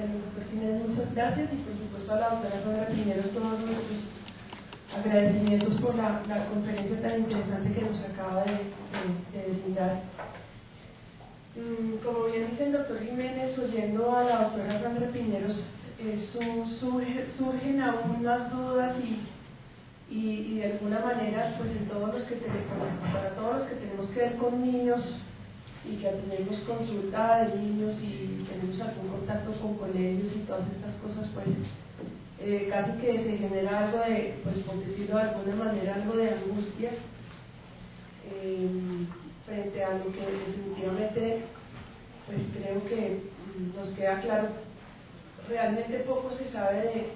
Bueno, doctor Jiménez, muchas gracias y por supuesto a la doctora Sandra Piñero todos nuestros agradecimientos por la conferencia tan interesante que nos acaba de brindar. Como bien dice el doctor Jiménez, oyendo a la doctora Sandra Piñero, surgen aún más dudas y de alguna manera, pues en todos los que para todos los que tenemos que ver con niños y que tenemos consulta de niños y tenemos algún contacto con colegios y todas estas cosas, pues casi que se genera algo de, pues por decirlo de alguna manera, algo de angustia frente a lo que definitivamente, pues creo que nos queda claro. Realmente poco se sabe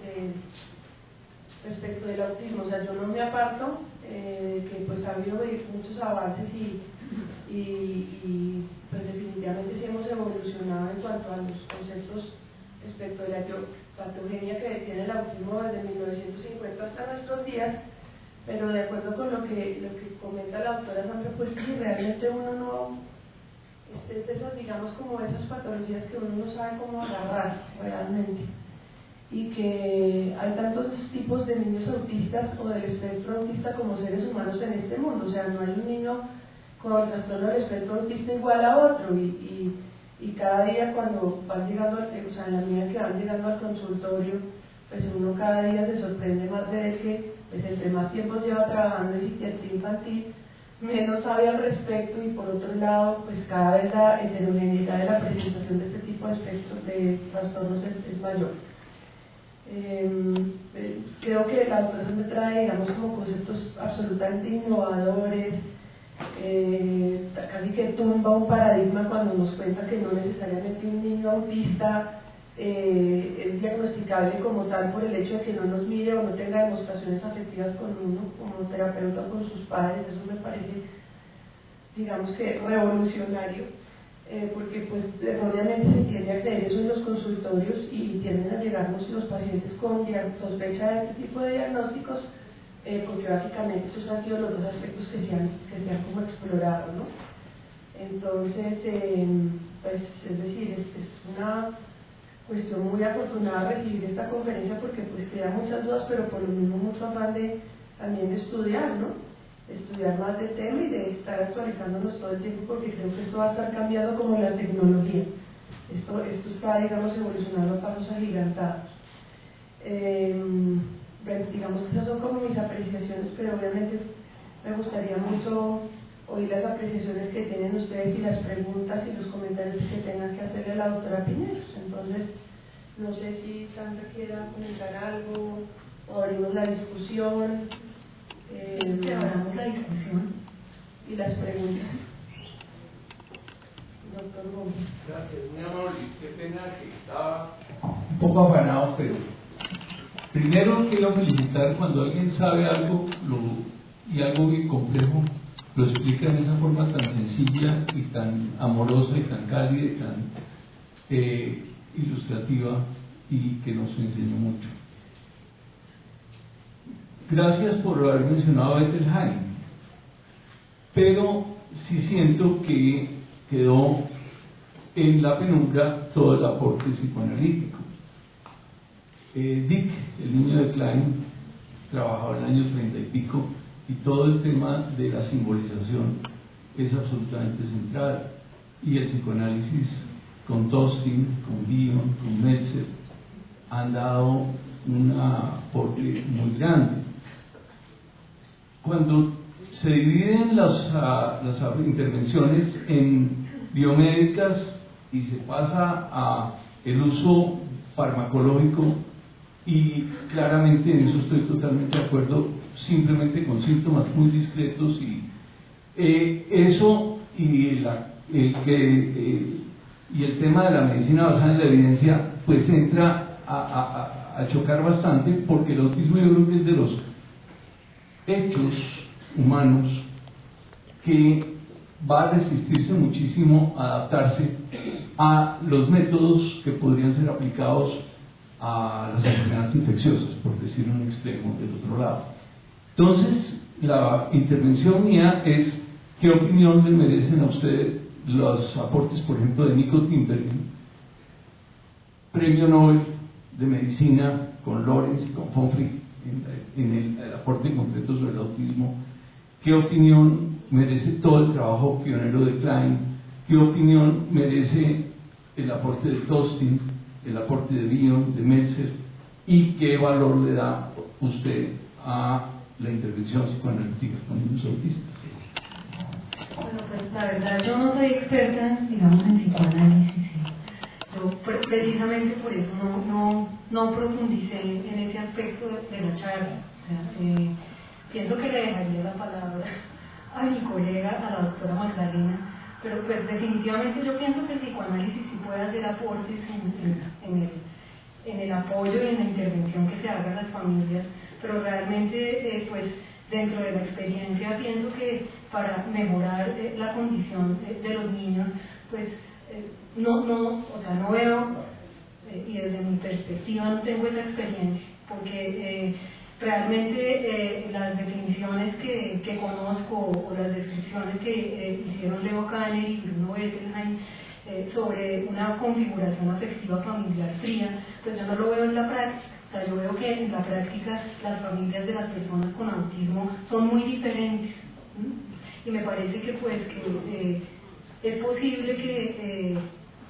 respecto del autismo. O sea, yo no me aparto que pues ha habido muchos avances y pues definitivamente sí hemos evolucionado en cuanto a los conceptos respecto de la patogenia que tiene el autismo desde 1950 hasta nuestros días, pero de acuerdo con lo que comenta la doctora Sandra, pues sí, realmente uno no es de esas, digamos, como esas patologías que uno no sabe cómo agarrar realmente, y que hay tantos tipos de niños autistas o del espectro autista como seres humanos en este mundo. O sea, no hay un niño con trastorno del espectro autista igual a otro, y cada día cuando van llegando, o sea, en la medida que van llegando al consultorio, pues uno cada día se sorprende más de ver que pues entre más tiempo lleva trabajando en psiquiatría infantil, menos sabe al respecto, y por otro lado, pues cada vez la heterogeneidad de la presentación de este tipo de espectros de trastornos es mayor. Creo que la doctora me trae, digamos, como conceptos absolutamente innovadores, casi que tumba un paradigma cuando nos cuenta que no necesariamente un niño autista es diagnosticable como tal por el hecho de que no nos mire o no tenga demostraciones afectivas con uno como terapeuta o con sus padres. Eso me parece, digamos que revolucionario, porque pues erróneamente se tiende a creer eso en los consultorios y tienden a llegarnos los pacientes con sospecha de este tipo de diagnósticos, porque básicamente esos han sido los dos aspectos que se han como explorado, ¿no? Entonces, pues es decir, es una cuestión muy afortunada recibir esta conferencia, porque pues queda muchas dudas, pero por lo mismo mucho afán también de estudiar, ¿no? De estudiar más del tema y de estar actualizándonos todo el tiempo, porque creo que esto va a estar cambiando como la tecnología. Esto está, digamos, evolucionando a pasos agigantados. Bueno, digamos que esas son como mis apreciaciones, pero obviamente me gustaría mucho oír las apreciaciones que tienen ustedes y las preguntas y los comentarios que tengan que hacerle a la doctora Piñeros. Entonces, no sé si Sandra quiera comentar algo o abrimos la discusión. Abramos la discusión Y las preguntas. Doctor Gómez. Gracias, muy amable. Qué pena que estaba un poco afanado, pero primero quiero felicitar cuando alguien sabe algo y algo bien complejo, lo explica de esa forma tan sencilla y tan amorosa y tan cálida y tan ilustrativa, y que nos enseñó mucho. Gracias por haber mencionado a Bettelheim, pero sí siento que quedó en la penumbra todo el aporte psicoanalítico. Dick, el niño de Klein, trabajaba en el año 30 y pico, y todo el tema de la simbolización es absolutamente central, y el psicoanálisis con Tostin, con Bion, con Meltzer han dado un aporte muy grande. Cuando se dividen las intervenciones en biomédicas y se pasa a el uso farmacológico, y claramente en eso estoy totalmente de acuerdo, simplemente con síntomas muy discretos, y eso y el tema de la medicina basada en la evidencia pues entra a chocar bastante, porque el autismo yo creo que es de los hechos humanos que va a resistirse muchísimo a adaptarse a los métodos que podrían ser aplicados a las enfermedades infecciosas, por decir un extremo del otro lado. Entonces, la intervención mía es: ¿qué opinión le merecen a usted los aportes, por ejemplo, de Nico Timbergen premio Nobel de Medicina con Lorenz y con Pomfrey en el aporte concreto sobre el autismo? ¿Qué opinión merece todo el trabajo pionero de Klein? ¿Qué opinión merece el aporte de Tostin, el aporte de Bion, de Meltzer? ¿Y qué valor le da usted a la intervención psicoanalítica con niños autistas? Bueno, pues la verdad, yo no soy experta, digamos, en psicoanálisis. Yo precisamente por eso no profundicé en ese aspecto de la charla. O sea, pienso que le dejaría la palabra a mi colega, a la doctora Magdalena, pero pues definitivamente yo pienso que el psicoanálisis sí puede hacer aportes en el apoyo y en la intervención que se haga a las familias, pero realmente pues dentro de la experiencia pienso que para mejorar la condición de los niños, pues no veo, y desde mi perspectiva no tengo esa experiencia, porque realmente las definiciones que conozco o las descripciones que hicieron Leo Kanner y Bruno Bettelheim sobre una configuración afectiva familiar fría, pues yo no lo veo en la práctica. O sea, yo veo que en la práctica las familias de las personas con autismo son muy diferentes, y me parece que pues que es posible que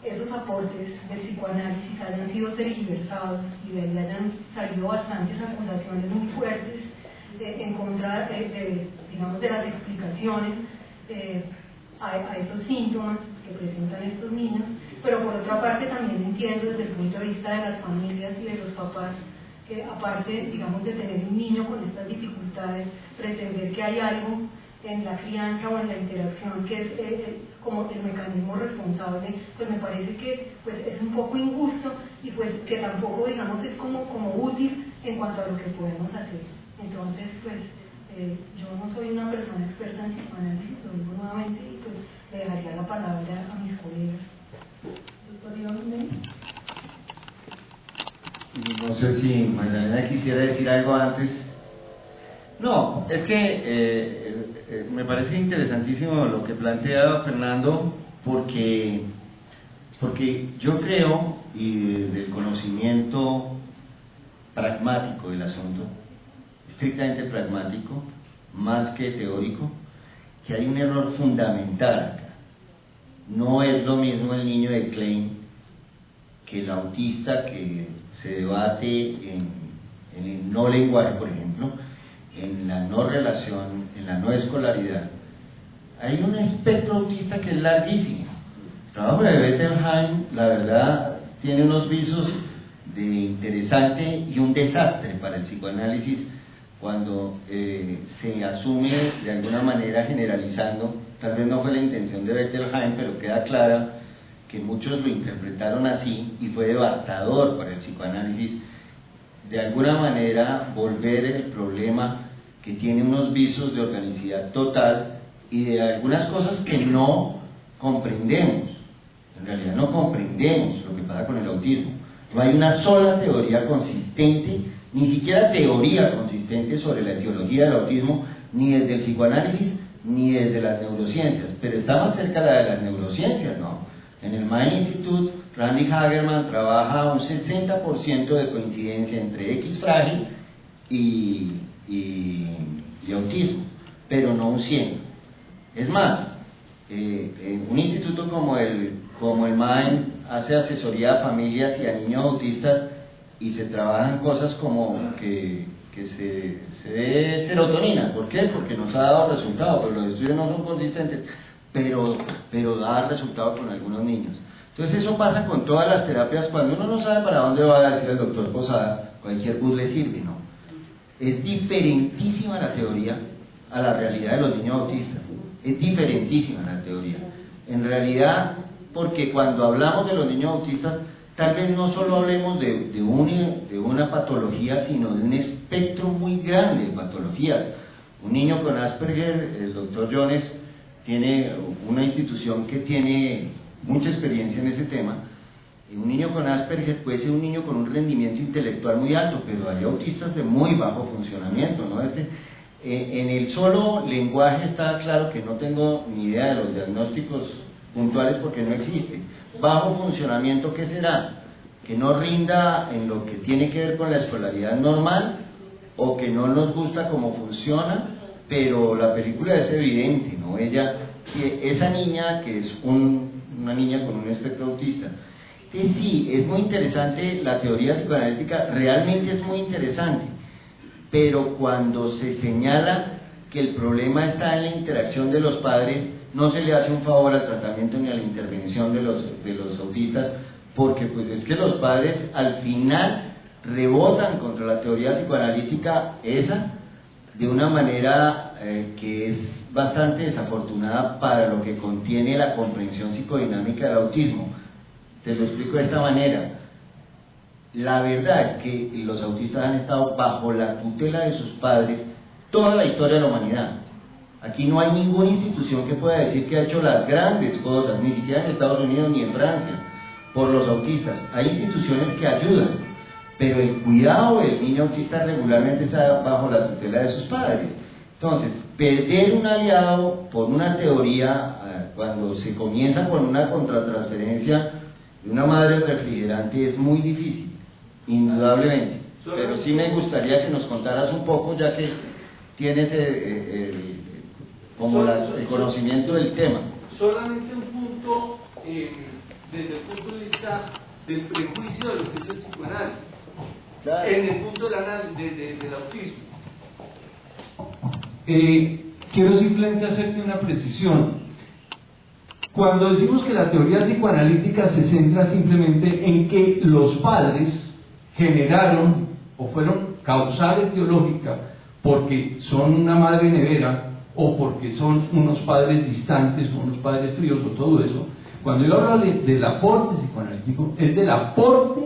esos aportes del psicoanálisis hayan sido tergiversados y de ahí hayan salido bastantes acusaciones muy fuertes en contra digamos, de las explicaciones a esos síntomas que presentan estos niños, pero por otra parte también entiendo desde el punto de vista de las familias y de los papás que aparte, digamos, de tener un niño con estas dificultades, pretender que hay algo en la crianza o en la interacción que es como el mecanismo responsable, pues me parece que pues es un poco injusto y pues que tampoco, digamos, es como útil en cuanto a lo que podemos hacer. Entonces, pues yo no soy una persona experta en psicoanálisis, lo digo nuevamente, y pues le dejaría la palabra a mis colegas. Doctor Iván. No sé si Magdalena quisiera decir algo antes. No, es que me parece interesantísimo lo que plantea Fernando, porque yo creo, y del conocimiento pragmático del asunto, estrictamente pragmático, más que teórico, que hay un error fundamental acá. No es lo mismo el niño de Klein que el autista que se debate en el no lenguaje, por ejemplo, en la no relación, en la no escolaridad. Hay un espectro autista que es larguísimo. El trabajo de Bettelheim, la verdad, tiene unos visos de interesante y un desastre para el psicoanálisis cuando se asume de alguna manera generalizando. Tal vez no fue la intención de Bettelheim, pero queda clara que muchos lo interpretaron así y fue devastador para el psicoanálisis, de alguna manera volver el problema que tiene unos visos de organicidad total y de algunas cosas que no comprendemos. En realidad no comprendemos lo que pasa con el autismo. No hay una sola teoría consistente, ni siquiera teoría consistente sobre la etiología del autismo, ni desde el psicoanálisis ni desde las neurociencias, pero está más cerca la de las neurociencias, ¿no? En el Mind Institute, Randy Hagerman trabaja un 60% de coincidencia entre X frágil y autismo, pero no un 100%. Es más, un instituto como el Mind hace asesoría a familias y a niños autistas y se trabajan cosas como que se dé serotonina. ¿Por qué? Porque nos ha dado resultados, pero los estudios no son consistentes, pero da resultados con algunos niños. Entonces eso pasa con todas las terapias. Cuando uno no sabe para dónde va a decir el doctor Posada, cualquier bus le sirve, ¿no? Es diferentísima la teoría a la realidad de los niños autistas. Es diferentísima la teoría. En realidad, porque cuando hablamos de los niños autistas, tal vez no solo hablemos de una patología, sino de un espectro muy grande de patologías. Un niño con Asperger, el doctor Jones tiene una institución que tiene mucha experiencia en ese tema. Un niño con Asperger puede ser un niño con un rendimiento intelectual muy alto, pero hay autistas de muy bajo funcionamiento, ¿no? En el solo lenguaje está claro que no tengo ni idea de los diagnósticos puntuales porque no existe. Bajo funcionamiento, ¿qué será? que no rinda en lo que tiene que ver con la escolaridad normal, o que no nos gusta cómo funciona, pero la película es evidente, ¿no? Esa niña, que es una niña con un espectro autista, sí, es muy interesante, la teoría psicoanalítica realmente es muy interesante, pero cuando se señala que el problema está en la interacción de los padres, no se le hace un favor al tratamiento ni a la intervención de los autistas, porque pues es que los padres al final rebotan contra la teoría psicoanalítica esa de una manera que es bastante desafortunada para lo que contiene la comprensión psicodinámica del autismo. Te lo explico de esta manera. La verdad es que los autistas han estado bajo la tutela de sus padres toda la historia de la humanidad. Aquí no hay ninguna institución que pueda decir que ha hecho las grandes cosas, ni siquiera en Estados Unidos ni en Francia, por los autistas. Hay instituciones que ayudan, pero el cuidado del niño autista regularmente está bajo la tutela de sus padres. Entonces, perder un aliado por una teoría, cuando se comienza con una contratransferencia de una madre refrigerante, es muy difícil, indudablemente. Pero sí me gustaría que nos contaras un poco, ya que tienes el conocimiento del tema. Solamente un punto, desde el punto de vista del prejuicio de lo que es el psicoanálisis, claro, en el punto del autismo. Quiero simplemente hacerte una precisión. Cuando decimos que la teoría psicoanalítica se centra simplemente en que los padres generaron o fueron causal etiológica porque son una madre nevera o porque son unos padres distantes o unos padres fríos o todo eso, cuando yo hablo del aporte psicoanalítico, es del aporte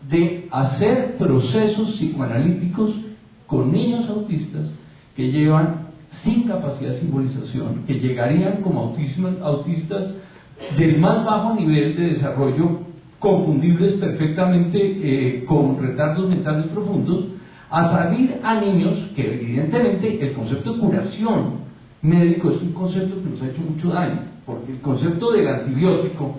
de hacer procesos psicoanalíticos con niños autistas que llevan sin capacidad de simbolización, que llegarían como autistas del más bajo nivel de desarrollo, confundibles perfectamente con retardos mentales profundos, a salir a niños que evidentemente el concepto de curación médico es un concepto que nos ha hecho mucho daño, porque el concepto del antibiótico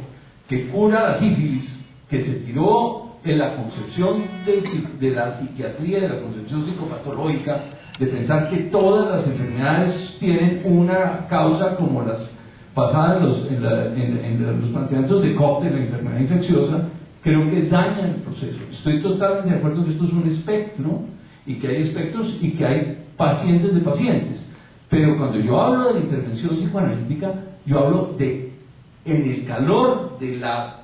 que cura la sífilis, que se tiró en la concepción de la psiquiatría, de la concepción psicopatológica, de pensar que todas las enfermedades tienen una causa como las basadas en los planteamientos de Koch de la enfermedad infecciosa, creo que daña el proceso. Estoy totalmente de acuerdo que esto es un espectro y que hay espectros y que hay pacientes de pacientes, pero cuando yo hablo de la intervención psicoanalítica, yo hablo de, en el calor de la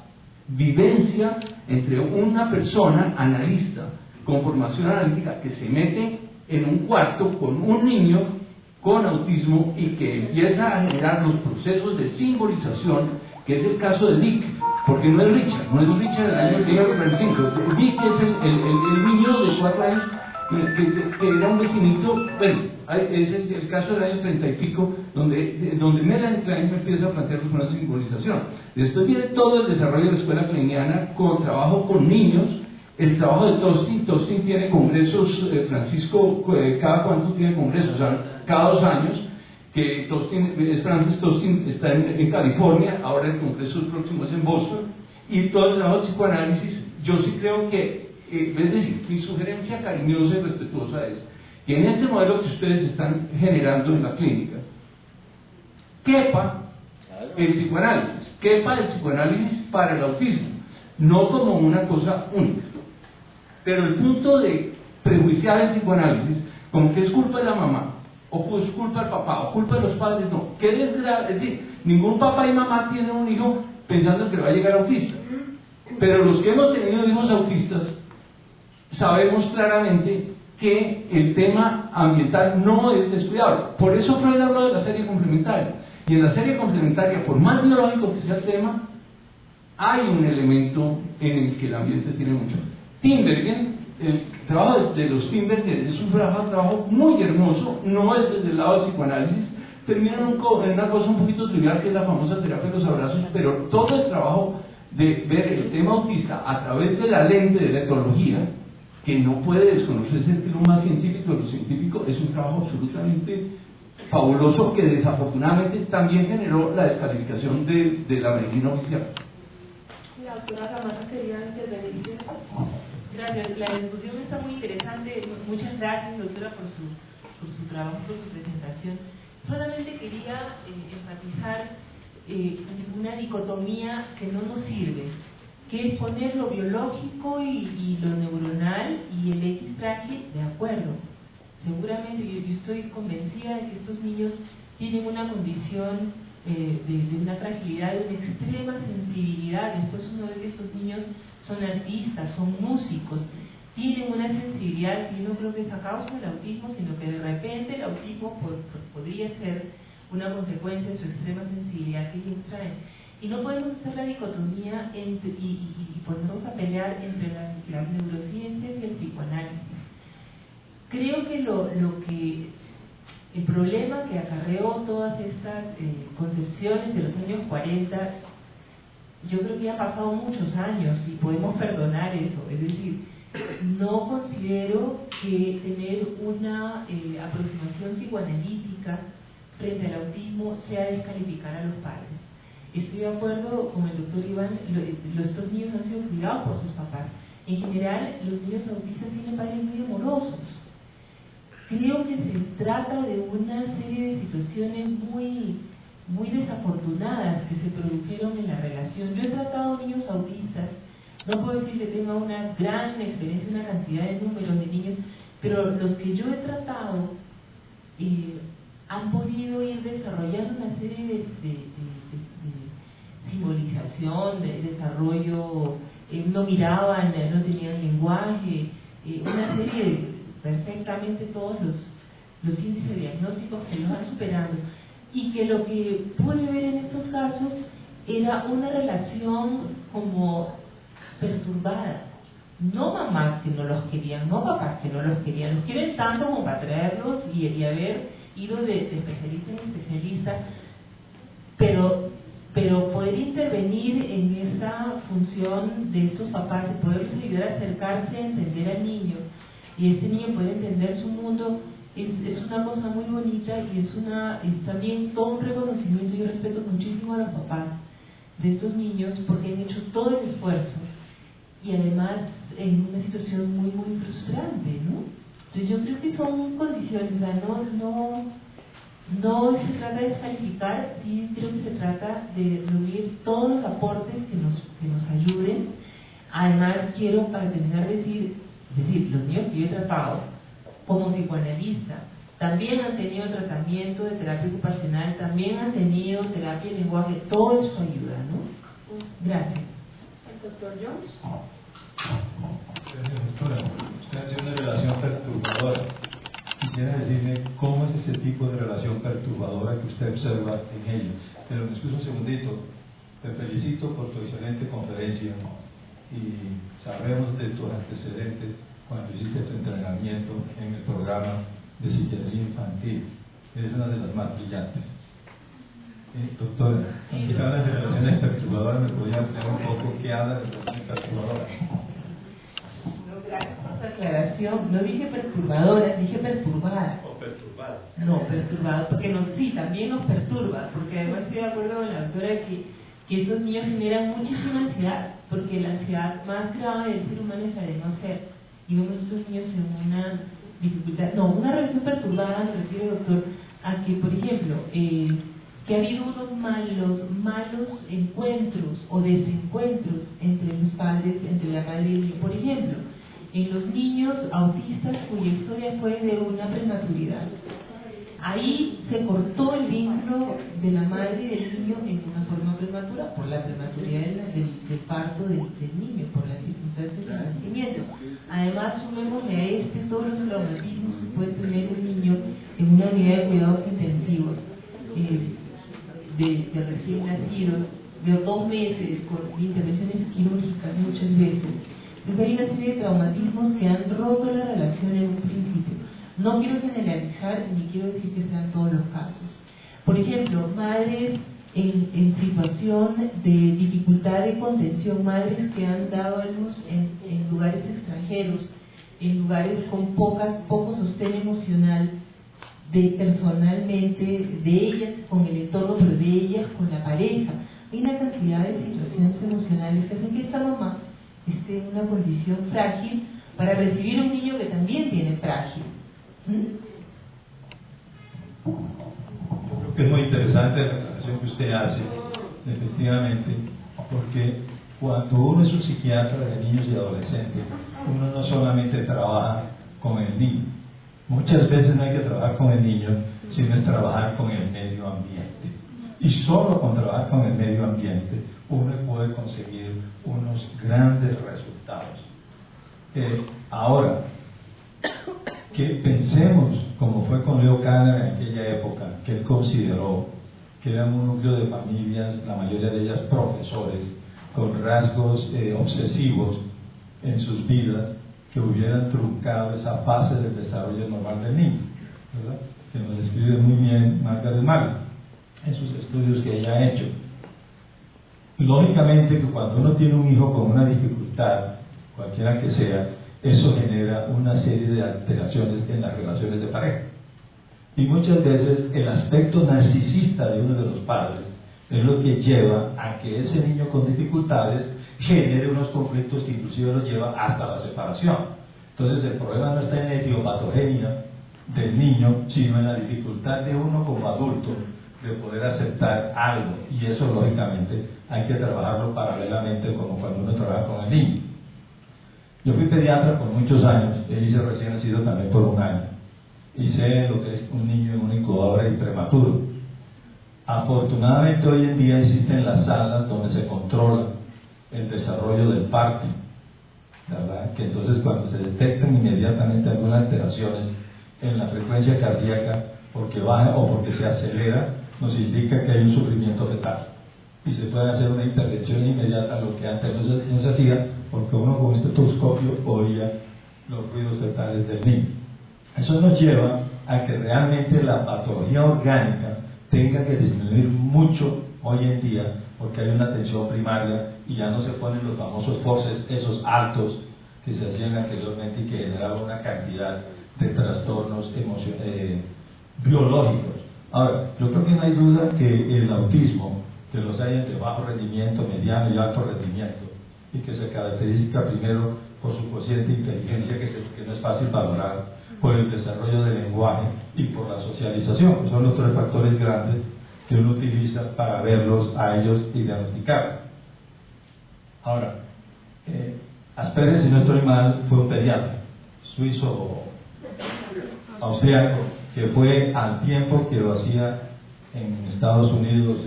vivencia entre una persona analista con formación analítica que se mete en un cuarto con un niño con autismo y que empieza a generar los procesos de simbolización, que es el caso de Dick, porque no es Richard del año 1945, Dick es el niño de 4 años que era un vecinito. Bueno, es el caso del año 30 y pico, donde Melanie Klein empieza a plantear una simbolización. Después viene todo el desarrollo de la escuela kleiniana con trabajo con niños, el trabajo de Tostin tiene congresos, Francisco, ¿cada cuánto tiene congresos? O sea, cada 2 años, que Francis Tostin está en California, ahora el congreso próximo es en Boston, y todo el trabajo de psicoanálisis, yo sí creo que, es decir, mi sugerencia cariñosa y respetuosa es que en este modelo que ustedes están generando en la clínica, quepa el psicoanálisis para el autismo, no como una cosa única. Pero el punto de prejuiciar el psicoanálisis como que es culpa de la mamá, o es culpa del papá, o culpa de los padres, no. Es decir, ningún papá y mamá tiene un hijo pensando que va a llegar autista. Pero los que hemos tenido hijos autistas sabemos claramente que el tema ambiental no es descuidable. Por eso Freud habló de la serie complementaria. Y en la serie complementaria, por más biológico que sea el tema, hay un elemento en el que el ambiente tiene mucho. Tinbergen, el trabajo de los Tinbergen es un trabajo muy hermoso, no es desde el lado del psicoanálisis, termina en una cosa un poquito trivial que es la famosa terapia de los abrazos, pero todo el trabajo de ver el tema autista a través de la lente de la etología, que no puede desconocerse el lo más científico de lo científico, es un trabajo absolutamente fabuloso que desafortunadamente también generó la descalificación de la medicina oficial. La doctora Ramata quería intervenir. Gracias, la discusión está muy interesante. Muchas gracias, doctora, por su trabajo, por su presentación. Solamente quería enfatizar una dicotomía que no nos sirve, que es poner lo biológico y lo neuronal y el X frágil de acuerdo. Seguramente yo estoy convencida de que estos niños tienen una condición de una fragilidad, de una extrema sensibilidad. Después uno ve que estos niños son artistas, son músicos, tienen una sensibilidad que yo no creo que es a causa del autismo, sino que de repente el autismo podría ser una consecuencia de su extrema sensibilidad que ellos traen. Y no podemos hacer la dicotomía y ponernos a pelear entre las neurociencias y el psicoanálisis. Creo que el problema que acarreó todas estas concepciones de los años 40, yo creo que ya han pasado muchos años y podemos perdonar eso. Es decir, no considero que tener una aproximación psicoanalítica frente al autismo sea descalificar a los padres. Estoy de acuerdo con el doctor Iván, estos niños han sido cuidados por sus papás. En general, los niños autistas tienen padres muy amorosos. Creo que se trata de una serie de situaciones muy desafortunadas que se produjeron en la relación. Yo he tratado niños autistas, no puedo decir que tenga una gran experiencia, una cantidad de números de niños, pero los que yo he tratado han podido ir desarrollando una serie de simbolización, de desarrollo, no miraban, no tenían lenguaje, una serie perfectamente todos los índices diagnósticos que los van superando, y que lo que pude ver en estos casos era una relación como perturbada. No mamás que no los querían, no papás que no los querían, los quieren tanto como para traerlos y haber ido de especialista en especialista, pero poder intervenir en esa función de estos papás, de poderlos ayudar a acercarse a entender al niño, y este niño puede entender su mundo, es una cosa muy bonita, y es también todo un reconocimiento. Yo respeto muchísimo a los papás de estos niños porque han hecho todo el esfuerzo, y además en una situación muy frustrante, ¿no? Entonces yo creo que son condiciones, o sea, no se trata de descalificar, sí creo que se trata de reunir todos los aportes que nos ayuden. Además quiero, para terminar, decir, los niños que yo he tratado como psicoanalista también han tenido tratamiento de terapia ocupacional, también han tenido terapia de lenguaje, todo eso ayuda, ¿no? Gracias. El doctor Jones. Gracias, doctora. Usted hace una relación perturbadora. Quisiera decirle cómo es ese tipo de relación perturbadora que usted observa en ellos. Pero me excuso un segundito. Te felicito por tu excelente conferencia y sabemos de tus antecedentes cuando hiciste tu entrenamiento en el programa de psiquiatría infantil. Eres una de las más brillantes. Doctora, cuando usted habla de relaciones perturbadoras, ¿me podría explicar un poco qué habla de relaciones perturbadoras? No, gracias por su aclaración. No dije perturbadoras, dije perturbadas. O perturbadas. No, perturbadas, porque sí, también nos perturba, porque además estoy de acuerdo con la doctora que estos niños generan muchísima ansiedad, porque la ansiedad más grave del ser humano es la de no ser. Y vemos a estos niños en una dificultad, una relación perturbada, me refiero, doctor, a que, por ejemplo, que ha habido unos malos encuentros o desencuentros entre los padres, entre la madre y el niño. Por ejemplo, en los niños autistas cuya historia fue de una prematuridad, ahí se cortó el vínculo de la madre y del niño en una forma prematura por la prematuridad del parto del niño, por las circunstancias del nacimiento. Además, sumémosle a todos los traumatismos que puede tener un niño en una unidad de cuidados intensivos de recién nacidos, de 2 meses, con intervenciones quirúrgicas muchas veces. Entonces hay una serie de traumatismos que han roto la relación en un principio. No quiero generalizar ni quiero decir que sean todos los casos. Por ejemplo, madres en situación de dificultad de contención, madres que han dado a luz en lugares extranjeros, en lugares con poco sostén emocional, personalmente, de ellas con el entorno, pero de ellas con la pareja. hay una cantidad de situaciones emocionales que hacen que esta mamá esté en una condición frágil para recibir un niño que también tiene frágil. Creo que es muy interesante la aclaración que usted hace, efectivamente, porque cuando uno es un psiquiatra de niños y adolescentes, uno no solamente trabaja con el niño, muchas veces no hay que trabajar con el niño, sino es trabajar con el medio ambiente. Y solo con trabajar con el medio ambiente uno puede conseguir unos grandes resultados. Ahora, que pensemos, como fue con Leo Kanner en aquella época, que él consideró que eran un núcleo de familias, la mayoría de ellas profesores, con rasgos obsesivos en sus vidas, que hubieran truncado esa fase del desarrollo normal del niño, ¿verdad? Que nos describe muy bien Margaret Malloy en sus estudios que ella ha hecho. Lógicamente que cuando uno tiene un hijo con una dificultad, cualquiera que sea, eso genera una serie de alteraciones en las relaciones de pareja. Y muchas veces el aspecto narcisista de uno de los padres es lo que lleva a que ese niño con dificultades genere unos conflictos que inclusive los lleva hasta la separación. Entonces el problema no está en la etiopatogenia del niño, sino en la dificultad de uno como adulto de poder aceptar algo, y eso lógicamente hay que trabajarlo paralelamente como cuando uno trabaja con el niño. Yo fui pediatra por muchos años, hice recién nacido también por un año, y sé lo que es un niño en una incubadora y prematuro. Afortunadamente hoy en día existen las salas donde se controla el desarrollo del parto, ¿verdad? Que entonces cuando se detectan inmediatamente algunas alteraciones en la frecuencia cardíaca, porque baja o porque se acelera, nos indica que hay un sufrimiento fetal y se puede hacer una intervención inmediata, lo que antes no se hacía porque uno con estetoscopio oía los ruidos fetales del niño. Eso nos lleva a que realmente la patología orgánica tenga que disminuir mucho hoy en día, porque hay una atención primaria y ya no se ponen los famosos forces, esos altos que se hacían anteriormente y que generaban una cantidad de trastornos biológicos. Ahora, yo creo que no hay duda que el autismo, que los hay de bajo rendimiento, mediano y alto rendimiento, y que se caracteriza primero por su cociente inteligencia, que no es fácil valorar, por el desarrollo del lenguaje y por la socialización, que son los tres factores grandes que uno utiliza para verlos a ellos y diagnosticar. Ahora, Asperger, si no estoy mal, fue un pediatra suizo austriaco, que fue al tiempo que lo hacía en Estados Unidos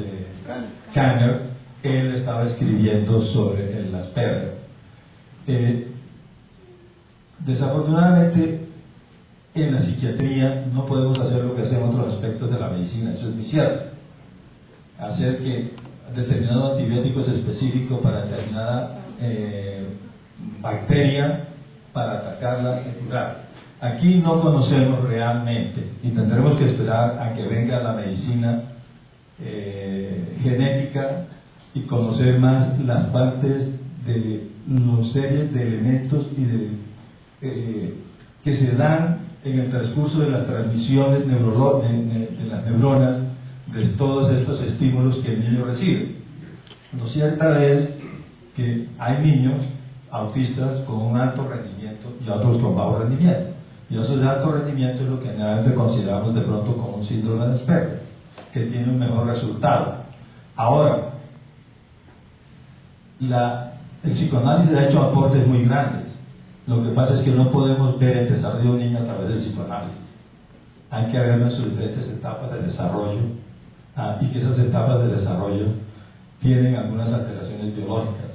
Kanner, él estaba escribiendo sobre el Asperger. Desafortunadamente en la psiquiatría no podemos hacer lo que hacen otros aspectos de la medicina, eso es muy cierto, hacer que determinados antibióticos específicos para determinada bacteria para atacarla y curarla. Aquí no conocemos realmente y tendremos que esperar a que venga la medicina genética y conocer más las partes de los series de elementos y que se dan en el transcurso de las transmisiones de las neuronas de todos estos estímulos que el niño recibe. Lo cierto es que hay niños autistas con un alto rendimiento y otros con bajo rendimiento. Y esos de alto rendimiento es lo que generalmente consideramos de pronto como un síndrome de Asperger, que tiene un mejor resultado. Ahora, el psicoanálisis ha hecho aportes muy grandes. Lo que pasa es que no podemos ver el desarrollo de un niño a través del psicoanálisis. Hay que ver en sus diferentes etapas de desarrollo, y que esas etapas de desarrollo tienen algunas alteraciones biológicas.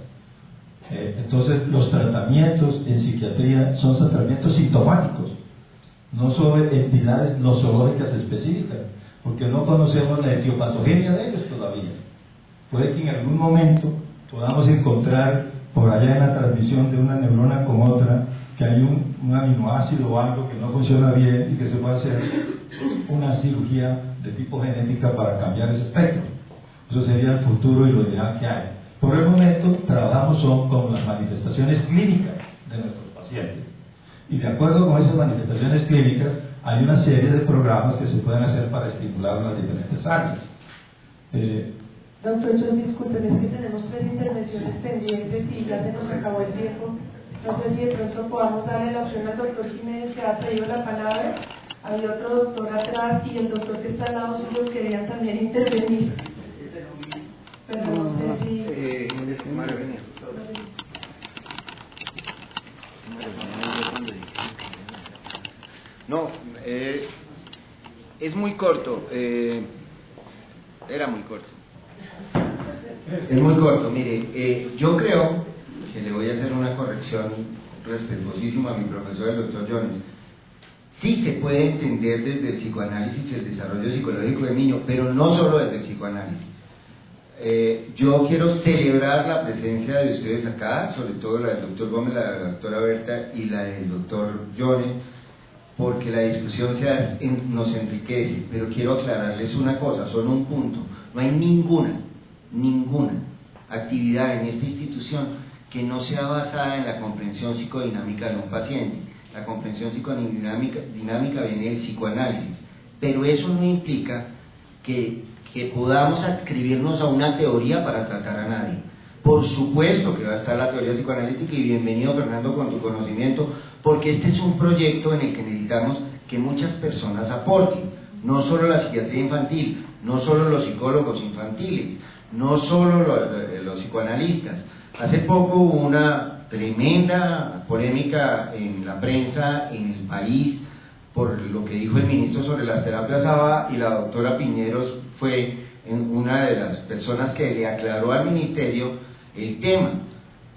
Entonces, los tratamientos en psiquiatría son tratamientos sintomáticos, no sobre entidades nosológicas específicas, porque no conocemos la etiopatogenia de ellos todavía. Puede que en algún momento podamos encontrar por allá en la transmisión de una neurona con otra que hay un aminoácido o algo que no funciona bien y que se puede hacer una cirugía de tipo genética para cambiar ese espectro. Eso sería el futuro y lo ideal que hay. Por el momento trabajamos con las manifestaciones clínicas de nuestros pacientes, y de acuerdo con esas manifestaciones clínicas hay una serie de programas que se pueden hacer para estimular las diferentes áreas. Doctor, yo disculpen, es que tenemos 3 intervenciones pendientes y ya se nos acabó el tiempo. No sé si de pronto podamos darle la opción al doctor Jiménez, que ha traído la palabra. Hay otro doctor atrás y el doctor que está al lado suyo querían también intervenir. Pero no sé si... No, es muy corto, era muy corto. Es muy corto, mire, yo creo que le voy a hacer una corrección respetuosísima a mi profesor, el doctor Jones. Sí se puede entender desde el psicoanálisis el desarrollo psicológico del niño, pero no solo desde el psicoanálisis. Yo quiero celebrar la presencia de ustedes acá, sobre todo la del doctor Gómez, la de la doctora Berta y la del doctor Jones, porque la discusión nos enriquece, pero quiero aclararles una cosa, solo un punto. No hay ninguna actividad en esta institución que no sea basada en la comprensión psicodinámica de un paciente. La comprensión psicodinámica viene del psicoanálisis, pero eso no implica que podamos adscribirnos a una teoría para tratar a nadie. Por supuesto que va a estar la teoría psicoanalítica, y bienvenido, Fernando, con tu conocimiento, porque este es un proyecto en el que necesitamos que muchas personas aporten, no solo la psiquiatría infantil, no solo los psicólogos infantiles, no solo los psicoanalistas. Hace poco hubo una tremenda polémica en la prensa, en el país, por lo que dijo el ministro sobre las terapias ABA, y la doctora Piñeros fue una de las personas que le aclaró al ministerio el tema.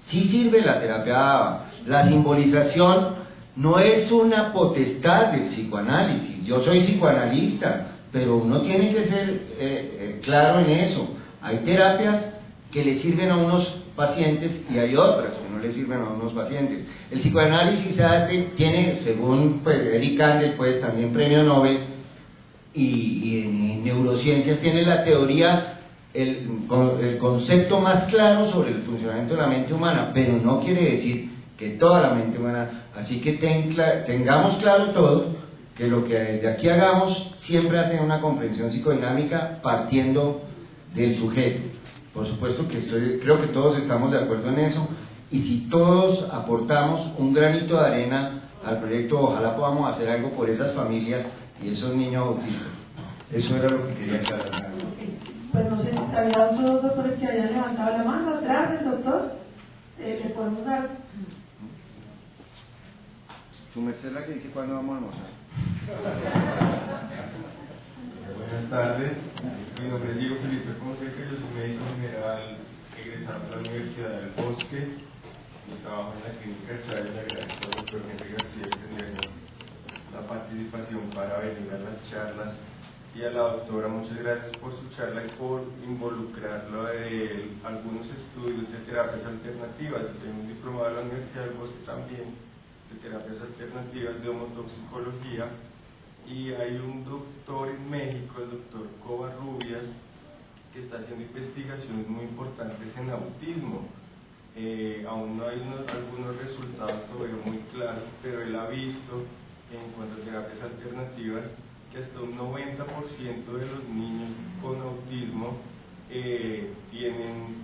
Sí sirve la terapia ABA. La simbolización no es una potestad del psicoanálisis. Yo soy psicoanalista, pero uno tiene que ser claro en eso. Hay terapias que le sirven a unos pacientes y hay otras que no le sirven a unos pacientes. El psicoanálisis tiene, según Eric Kandel, pues también premio Nobel, y en neurociencias tiene la teoría, el concepto más claro sobre el funcionamiento de la mente humana, pero no quiere decir que toda la mente humana. Así que tengamos claro todos que lo que desde aquí hagamos siempre va a tener una comprensión psicodinámica partiendo del sujeto. Por supuesto que creo que todos estamos de acuerdo en eso, y si todos aportamos un granito de arena al proyecto, ojalá podamos hacer algo por esas familias y esos niños autistas. Eso era lo que quería aclarar. Pues no sé si había otros doctores que hayan levantado la mano atrás del doctor. Le podemos dar. Tu merced es la que dice cuándo vamos a almorzar. Buenas tardes, mi nombre es Diego Felipe Fonseca, yo soy médico general egresado de la Universidad del Bosque y trabajo en la clínica Chávez. Le agradezco al doctor Henry García extendernos la participación para venir a las charlas, y a la doctora muchas gracias por su charla y por involucrarlo en algunos estudios de terapias alternativas. Yo tengo un diplomado de la Universidad del Bosque también de terapias alternativas de homotoxicología, y hay un doctor en México, el doctor Covarrubias, que está haciendo investigaciones muy importantes en autismo. Aún no hay algunos resultados todavía muy claros, pero él ha visto, en cuanto a terapias alternativas, que hasta un 90% de los niños con autismo tienen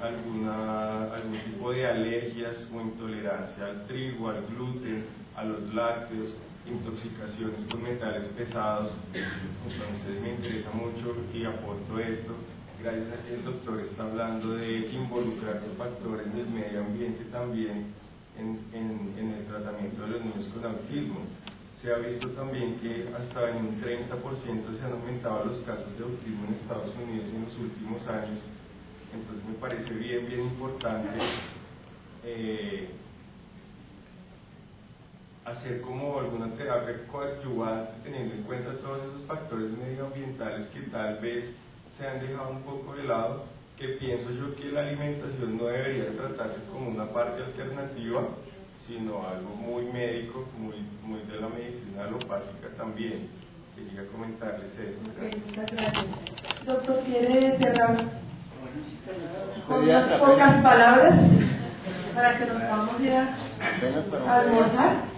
algún tipo de alergias o intolerancia al trigo, al gluten, a los lácteos, intoxicaciones con metales pesados. Entonces me interesa mucho y aporto esto, gracias a que el doctor está hablando de involucrar los factores del medio ambiente también en el tratamiento de los niños con autismo. Se ha visto también que hasta en un 30% se han aumentado los casos de autismo en Estados Unidos en los últimos años. Entonces me parece bien importante hacer como alguna terapia coadyuvante, teniendo en cuenta todos esos factores medioambientales que tal vez se han dejado un poco de lado, que pienso yo que la alimentación no debería tratarse como una parte alternativa, sino algo muy médico, muy de la medicina alopática también. Quería comentarles eso. Muchas gracias. Doctor, ¿quiere cerrar con unas pocas palabras para que nos podamos ir a almorzar?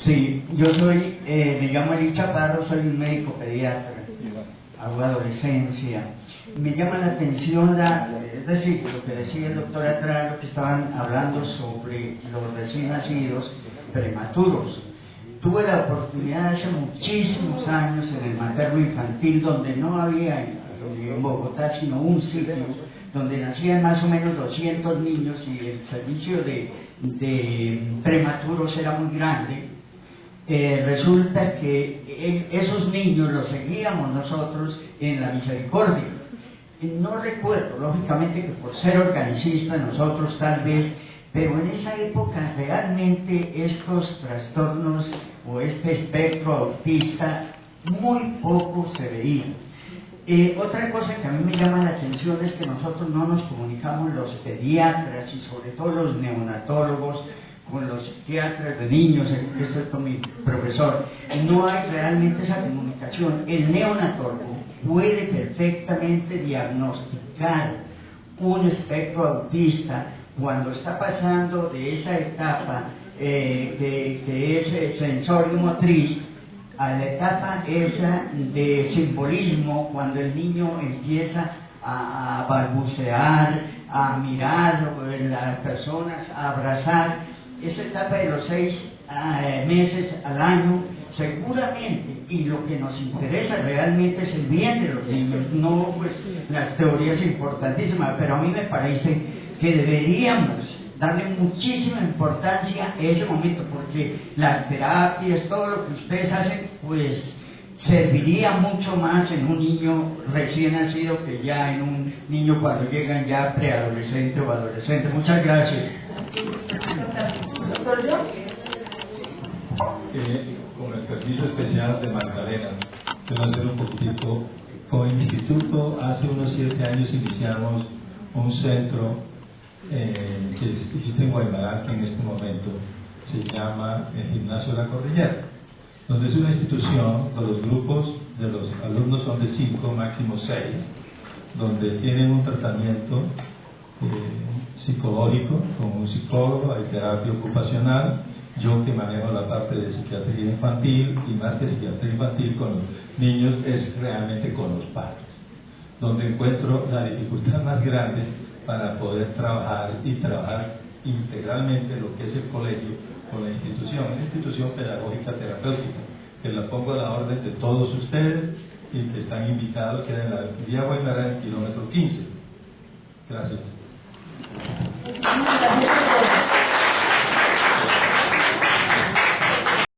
Sí, me llamo Eli Chaparro, soy un médico pediatra, hago adolescencia. Me llama la atención, es decir, lo que decía el doctor atrás, lo que estaban hablando sobre los recién nacidos prematuros. Tuve la oportunidad hace muchísimos años en el materno infantil, donde no había en Bogotá sino un sitio donde nacían más o menos 200 niños y el servicio de prematuros era muy grande. Resulta que esos niños los seguíamos nosotros en la Misericordia. No recuerdo, lógicamente, que por ser organicistas nosotros tal vez, pero en esa época realmente estos trastornos o este espectro autista muy poco se veían. Otra cosa que a mí me llama la atención es que nosotros no nos comunicamos, los pediatras y sobre todo los neonatólogos, con los psiquiatras de niños, aquí estoy con mi profesor. No hay realmente esa comunicación. El neonatólogo puede perfectamente diagnosticar un espectro autista cuando está pasando de esa etapa que es sensorio-motriz a la etapa esa de simbolismo, cuando el niño empieza a balbucear, a mirar a las personas, a abrazar. Esa etapa de los 6 meses al año, seguramente, y lo que nos interesa realmente es el bien de los niños, no pues las teorías importantísimas, pero a mí me parece que deberíamos darle muchísima importancia a ese momento, porque las terapias, todo lo que ustedes hacen, pues serviría mucho más en un niño recién nacido que ya en un niño cuando llegan ya preadolescente o adolescente. Muchas gracias. Con el permiso especial de Magdalena, quiero hacer un poquitico. Con el instituto, hace unos 7 años iniciamos un centro que existe en Guaymaral, que en este momento se llama el Gimnasio de la Cordillera, donde es una institución donde los grupos de los alumnos son de 5, máximo 6, donde tienen un tratamiento psicológico con un psicólogo, hay terapia ocupacional, yo que manejo la parte de psiquiatría infantil, y más que psiquiatría infantil con los niños es realmente con los padres, donde encuentro la dificultad más grande para poder trabajar integralmente lo que es el colegio con la institución, una institución pedagógica terapéutica, que la pongo a la orden de todos ustedes y que están invitados, que en la vía Guaymaral, kilómetro 15. Gracias. Gracias.